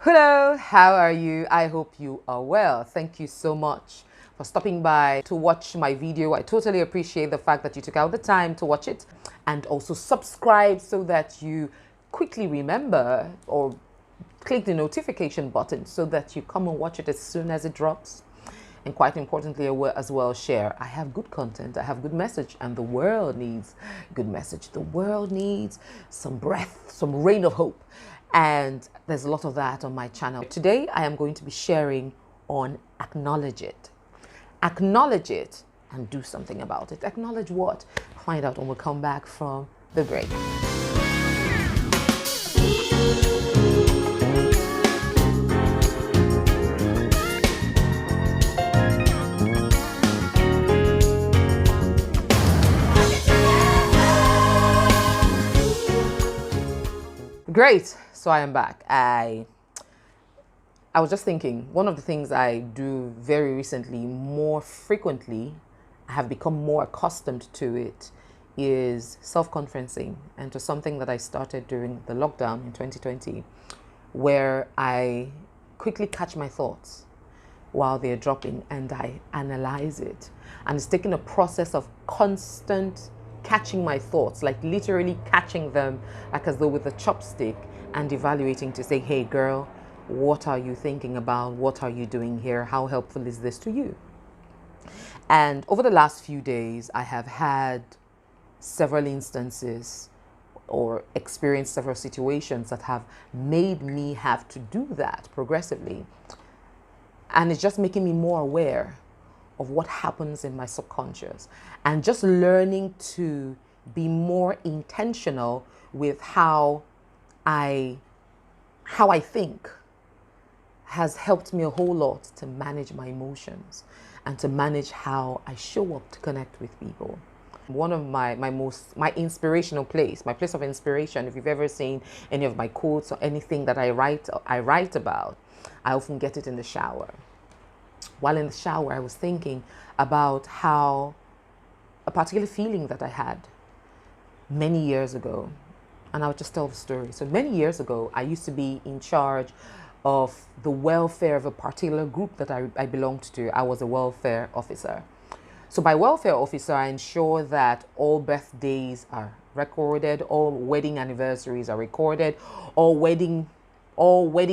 Hello, how are you? I hope you are well. Thank you so much for stopping by to watch my video. I totally appreciate the fact that you took out the time to watch it, and also subscribe so that you quickly remember or click the notification button so that you come and watch it as soon as it drops. And quite importantly as well, share. I have good content, I have good message, and the world needs good message. The world needs some breath, some rain of hope. And there's a lot of that on my channel. Today, I am going to be sharing on acknowledge it. Acknowledge it and do something about it. Acknowledge what? Find out when we come back from the break. Great, so I am back. I was just thinking, one of the things I do very recently, more frequently, I have become more accustomed to it, is self-conferencing, and to something that I started during the lockdown in 2020, where I quickly catch my thoughts while they're dropping and I analyze it. And it's taken a process of constant catching my thoughts, like literally catching them, like as though with a chopstick, and evaluating to say, hey girl, what are you thinking about? What are you doing here? How helpful is this to you? And over the last few days, I have had several instances or experienced several situations that have made me have to do that progressively. And it's just making me more aware of what happens in my subconscious, and just learning to be more intentional with how I think has helped me a whole lot to manage my emotions and to manage how I show up to connect with people. One of my inspirational place, my place of inspiration, if you've ever seen any of my quotes or anything that I write about, I often get it in the shower. While in the shower, I was thinking about how a particular feeling that I had many years ago, and I'll just tell the story. So many years ago, I used to be in charge of the welfare of a particular group that I belonged to. I was a welfare officer. So by welfare officer, I ensure that all birthdays are recorded, all wedding anniversaries are recorded, all wedding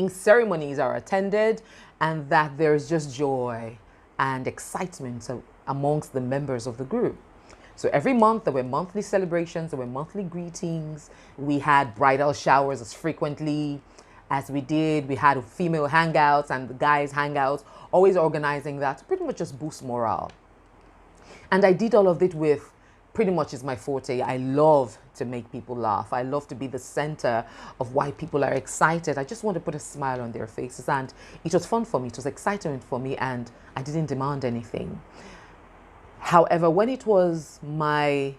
ceremonies are attended, and that there's just joy and excitement amongst the members of the group. So every month there were monthly celebrations, there were monthly greetings. We had bridal showers as frequently as we did. We had female hangouts and the guys hangouts, always organizing that to pretty much just boost morale. And I did all of it with, pretty much is my forte. I love to make people laugh. I love to be the center of why people are excited. I just want to put a smile on their faces, and it was fun for me. It was excitement for me, and I didn't demand anything. However, when it was my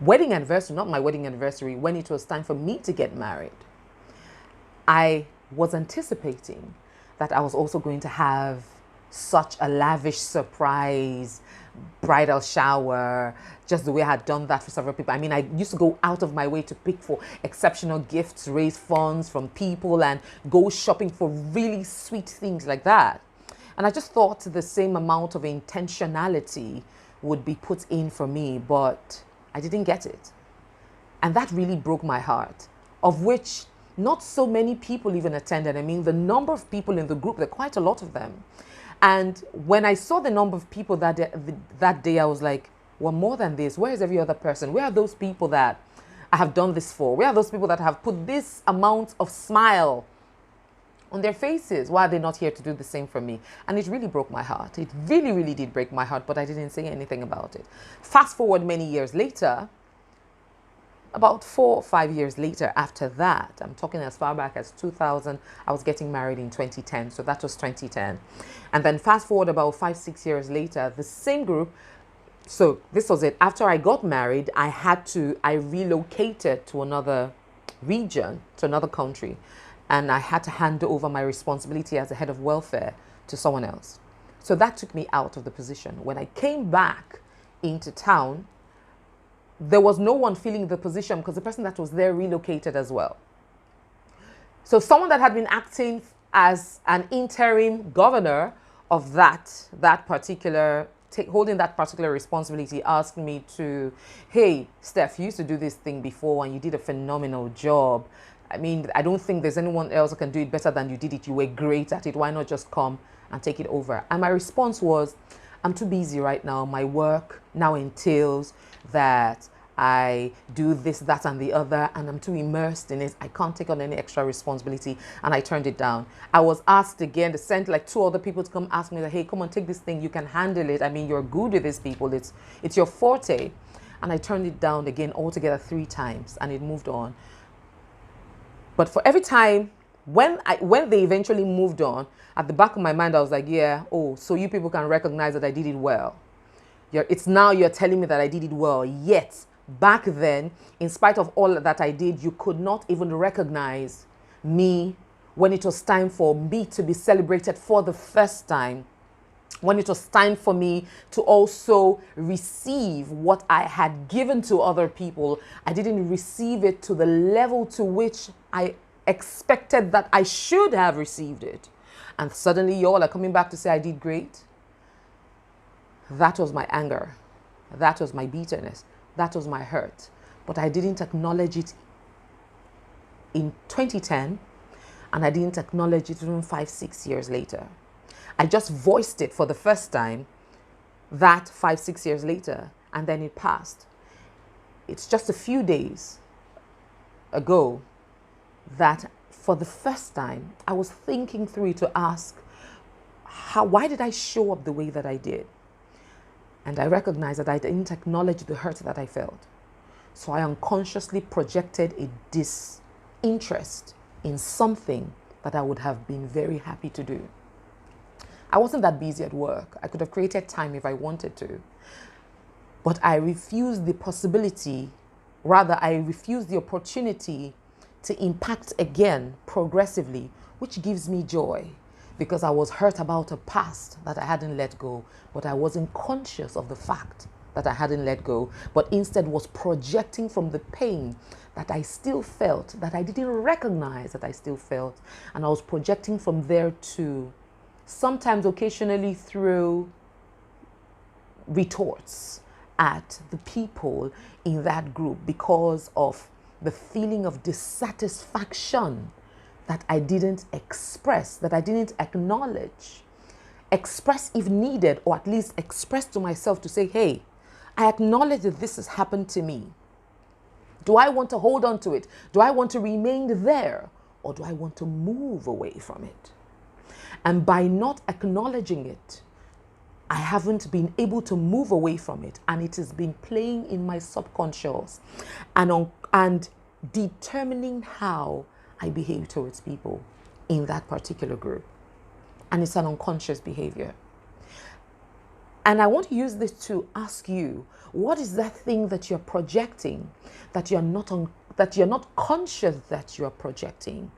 wedding anniversary, not my wedding anniversary, when it was time for me to get married, I was anticipating that I was also going to have such a lavish surprise bridal shower, just the way I had done that for several people. I mean, I used to go out of my way to pick for exceptional gifts, raise funds from people, and go shopping for really sweet things like that. And I just thought the same amount of intentionality would be put in for me, but I didn't get it. And that really broke my heart, of which not so many people even attended. I mean, the number of people in the group, there are quite a lot of them. And when I saw the number of people that day, I was like, well, more than this, where is every other person? Where are those people that I have done this for? Where are those people that have put this amount of smile on their faces? Why are they not here to do the same for me? And it really broke my heart. It really, really did break my heart, but I didn't say anything about it. Fast forward many years later, about 4 or 5 years later after that, I'm talking as far back as 2000, I was getting married in 2010, so that was 2010. And then fast forward about 5, 6 years later, the same group, so this was it. After I got married, I relocated to another region, to another country, and I had to hand over my responsibility as a head of welfare to someone else. So that took me out of the position. When I came back into town, there was no one filling the position because the person that was there relocated as well. So So someone that had been acting as an interim governor of that particular, holding that particular responsibility, asked me to, hey, Steph, you used to do this thing before and you did a phenomenal job. I mean, I don't think there's anyone else who can do it better than you did it. You were great at it. Why not just come and take it over? And my response was, I'm too busy right now. My work now entails that I do this, that, and the other, and I'm too immersed in it. I can't take on any extra responsibility, and I turned it down. I was asked again, they sent like 2 other people to come ask me, that, hey, come on, take this thing. You can handle it. I mean, you're good with these people. It's your forte. And I turned it down again altogether 3 times, and it moved on. But for every time, when they eventually moved on, at the back of my mind, I was like, yeah, oh, so you people can recognize that I did it well. It's now you're telling me that I did it well. Yet, back then, in spite of all that I did, you could not even recognize me when it was time for me to be celebrated for the first time. When it was time for me to also receive what I had given to other people, I didn't receive it to the level to which I expected that I should have received it. And suddenly y'all are coming back to say I did great. That was my anger. That was my bitterness. That was my hurt. But I didn't acknowledge it in 2010, and I didn't acknowledge it even 5-6 years later. I just voiced it for the first time that 5-6 years later, and then it passed. It's just a few days ago that for the first time, I was thinking through it to ask, why did I show up the way that I did? And I recognized that I didn't acknowledge the hurt that I felt. So I unconsciously projected a disinterest in something that I would have been very happy to do. I wasn't that busy at work. I could have created time if I wanted to. But I refused the possibility, rather I refused the opportunity to impact again progressively, which gives me joy, because I was hurt about a past that I hadn't let go, but I wasn't conscious of the fact that I hadn't let go, but instead was projecting from the pain that I still felt, that I didn't recognize that I still felt, and I was projecting from there to sometimes occasionally through retorts at the people in that group because of the feeling of dissatisfaction that I didn't express, that I didn't acknowledge, express if needed, or at least express to myself to say, hey, I acknowledge that this has happened to me. Do I want to hold on to it? Do I want to remain there? Or do I want to move away from it? And by not acknowledging it, I haven't been able to move away from it. And it has been playing in my subconscious and determining how I behave towards people in that particular group. And it's an unconscious behavior. And I want to use this to ask you, what is that thing that you're projecting that you're not conscious that you're projecting?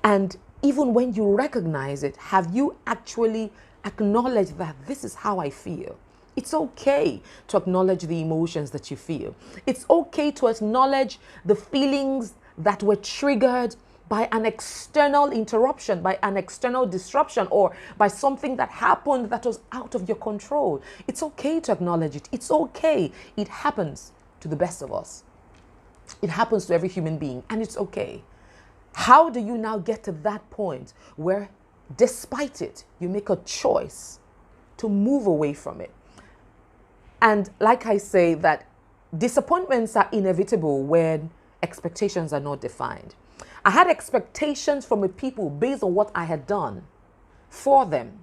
And even when you recognize it, have you actually acknowledged that this is how I feel? It's okay to acknowledge the emotions that you feel. It's okay to acknowledge the feelings that were triggered by an external interruption, by an external disruption, or by something that happened that was out of your control. It's okay to acknowledge it. It's okay. It happens to the best of us. It happens to every human being, and it's okay. How do you now get to that point where, despite it, you make a choice to move away from it? And like I say, that disappointments are inevitable when expectations are not defined. I had expectations from the people based on what I had done for them.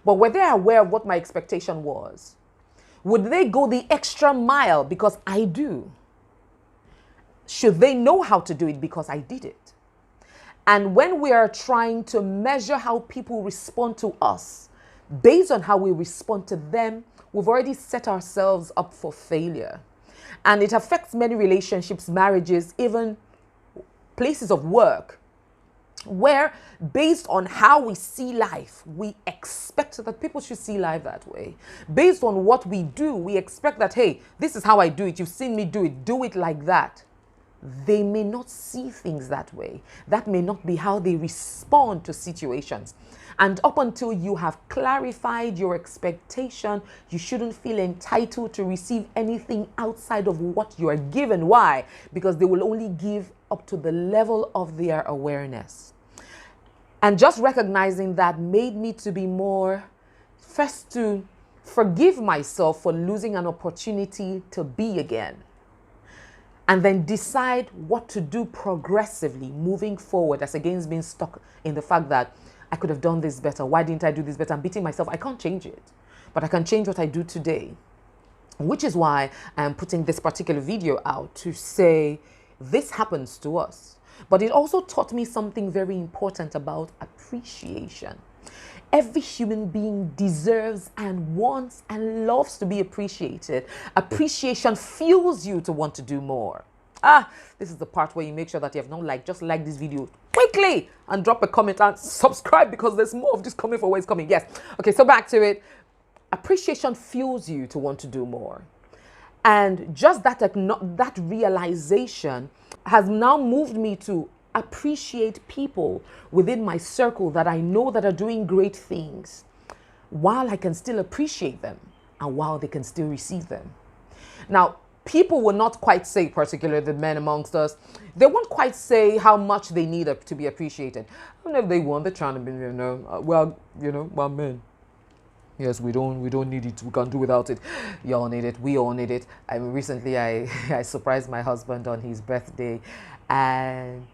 But were they aware of what my expectation was? Would they go the extra mile because I do? Should they know how to do it because I did it? And when we are trying to measure how people respond to us based on how we respond to them, we've already set ourselves up for failure. And it affects many relationships, marriages, even places of work, where based on how we see life, we expect that people should see life that way. Based on what we do, we expect that, hey, this is how I do it. You've seen me do it like that. they may not see things that way. That may not be how they respond to situations. And up until you have clarified your expectation, you shouldn't feel entitled to receive anything outside of what you are given. Why? Because they will only give up to the level of their awareness. And just recognizing that made me to be more, first, to forgive myself for losing an opportunity to be again. And then decide what to do progressively moving forward, as against being stuck in the fact that I could have done this better. Why didn't I do this better? I'm beating myself. I can't change it, but I can change what I do today. Which is why I'm putting this particular video out, to say this happens to us. But it also taught me something very important about appreciation. Every human being deserves and wants and loves to be appreciated. Appreciation fuels you to want to do more. This is the part where you make sure that you have not liked. Just like this video quickly and drop a comment and subscribe, because there's more of this coming for where it's coming. Yes. Okay, so back to it. Appreciation fuels you to want to do more. And just that realization has now moved me to appreciate people within my circle that I know that are doing great things, while I can still appreciate them and while they can still receive them. Now, people will not quite say, particularly the men amongst us, they won't quite say how much they need to be appreciated. I don't know if they want, they're trying to be, well, men. Yes, we don't need it. We can't do without it. Y'all need it. We all need it. I mean, recently I surprised my husband on his birthday, and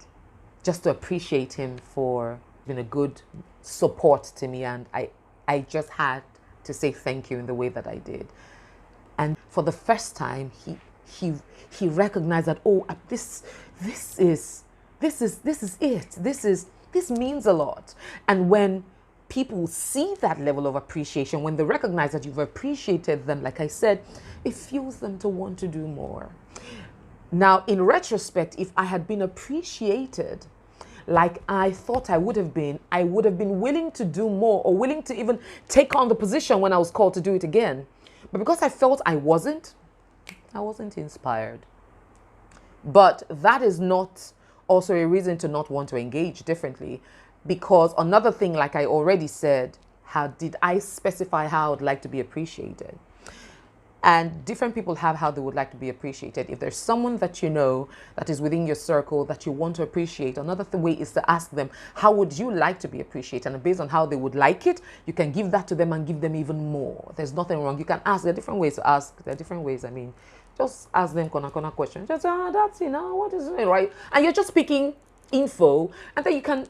just to appreciate him for being a good support to me, and I just had to say thank you in the way that I did. And for the first time, he recognized that, oh, this is it. This means a lot. And when people see that level of appreciation, when they recognize that you've appreciated them, like I said, it fuels them to want to do more. Now, in retrospect, if I had been appreciated like I thought I would have been willing to do more, or willing to even take on the position when I was called to do it again. But because I felt I wasn't inspired. But that is not also a reason to not want to engage differently. Because another thing, like I already said, how did I specify how I would like to be appreciated? And different people have how they would like to be appreciated. If there's someone that you know that is within your circle that you want to appreciate, another way is to ask them, how would you like to be appreciated? And based on how they would like it, you can give that to them and give them even more. There's nothing wrong. You can ask. There are different ways to ask. There are different ways. I mean, just ask them corner questions. Just, that's, what is it, right? And you're just picking info, and then you can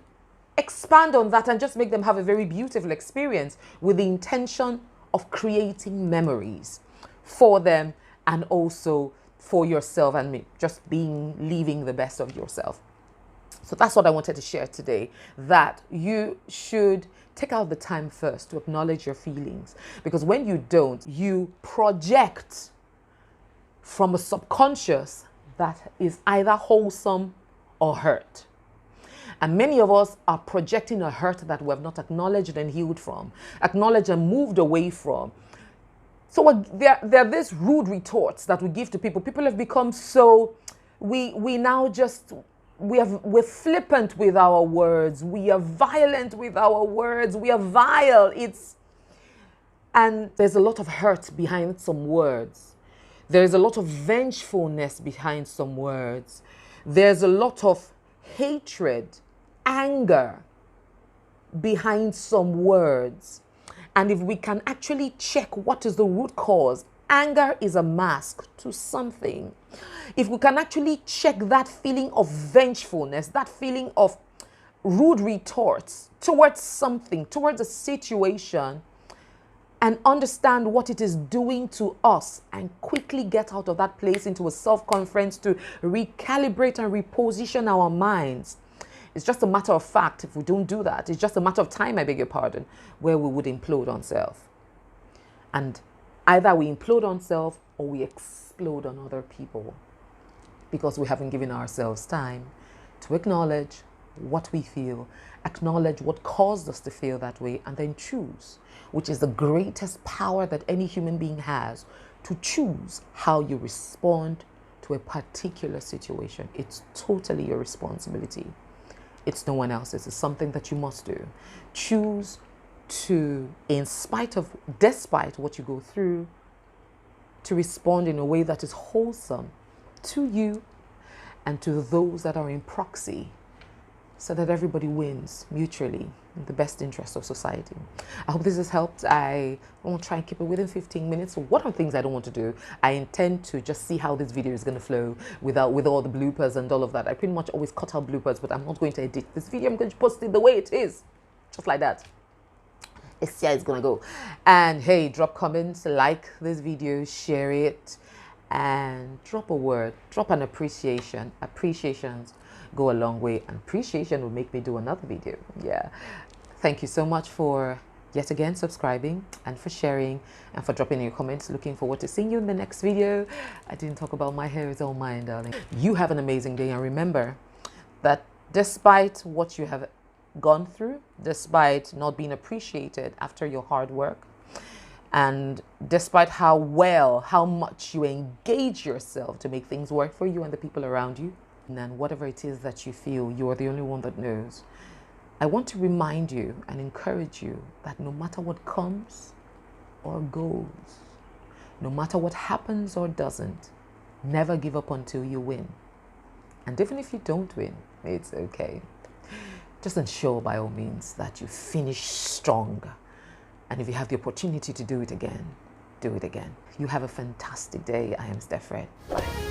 expand on that and just make them have a very beautiful experience with the intention of creating memories for them, and also for yourself, and just leaving the best of yourself. So that's what I wanted to share today, that you should take out the time first to acknowledge your feelings, because when you don't, you project from a subconscious that is either wholesome or hurt. And many of us are projecting a hurt that we have not acknowledged and healed from, acknowledged and moved away from. So there are these rude retorts that we give to people. People have become so, we're flippant with our words. We are violent with our words. We are vile. And there's a lot of hurt behind some words. There's a lot of vengefulness behind some words. There's a lot of hatred, anger behind some words. And if we can actually check what is the root cause, anger is a mask to something. If we can actually check that feeling of vengefulness, that feeling of rude retorts towards something, towards a situation, and understand what it is doing to us, and quickly get out of that place into a self-conference to recalibrate and reposition our minds. It's just a matter of fact, if we don't do that, it's just a matter of time, I beg your pardon, where we would implode on self. And either we implode on self or we explode on other people, because we haven't given ourselves time to acknowledge what we feel, acknowledge what caused us to feel that way, and then choose, which is the greatest power that any human being has, to choose how you respond to to a particular situation. It's totally your responsibility. It's no one else's. It's something that you must do. Choose to, despite what you go through, to respond in a way that is wholesome to you and to those that are in proxy, so that everybody wins mutually in the best interest of society. I hope this has helped. I want to try and keep it within 15 minutes. So what are things I don't want to do? I intend to just see how this video is going to flow with all the bloopers and all of that. I pretty much always cut out bloopers, but I'm not going to edit this video. I'm going to post it the way it is, just like that. It's how it's going to go. And hey, drop comments, like this video, share it, and drop a word, drop an appreciation. Appreciations go a long way, and appreciation will make me do another video. Yeah, thank you so much for yet again subscribing and for sharing and for dropping your comments. Looking forward to seeing you in the next video. I didn't talk about my hair, it's all mine, darling. You have an amazing day, and remember that despite what you have gone through, despite not being appreciated after your hard work, and despite how much you engage yourself to make things work for you and the people around you, and then whatever it is that you feel, you are the only one that knows. I want to remind you and encourage you that no matter what comes or goes, no matter what happens or doesn't, never give up until you win. And even if you don't win, it's okay. Just ensure by all means that you finish strong. And if you have the opportunity to do it again, do it again. You have a fantastic day. I am StephREDD. Bye.